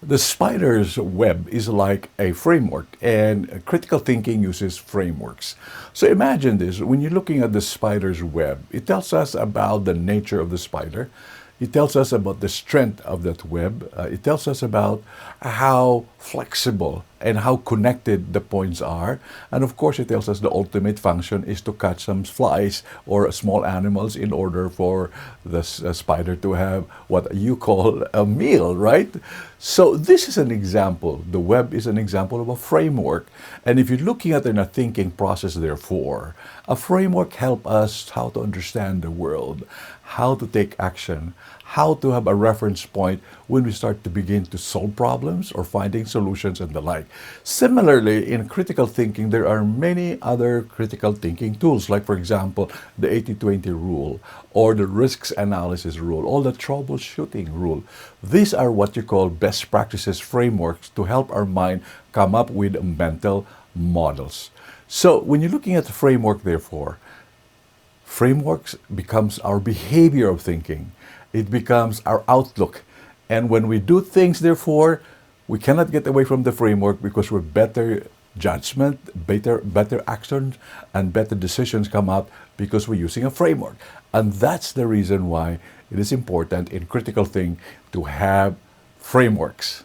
The spider's web is like a framework, and critical thinking uses frameworks. So imagine this, when you're looking at the spider's web, it tells us about the nature of the spider. It tells us about the strength of that web. It tells us about how flexible and how connected the points are. And of course, it tells us the ultimate function is to catch some flies or small animals in order for the spider to have what you call a meal, right? So this is an example. The web is an example of a framework. And if you're looking at it in a thinking process, therefore, a framework helps us how to understand the world, how to take action, how to have a reference point when we start to begin to solve problems or finding solutions and the like. Similarly, in critical thinking, there are many other critical thinking tools, like, for example, the 80-20 rule or the risks analysis rule or the troubleshooting rule. These are what you call best practices frameworks to help our mind come up with mental models. So when you're looking at the framework, therefore, frameworks becomes our behavior of thinking. It becomes our outlook. And when we do things, therefore, we cannot get away from the framework because we're better judgment, better actions, and better decisions come out because we're using a framework. And that's the reason why it is important in critical thinking to have frameworks.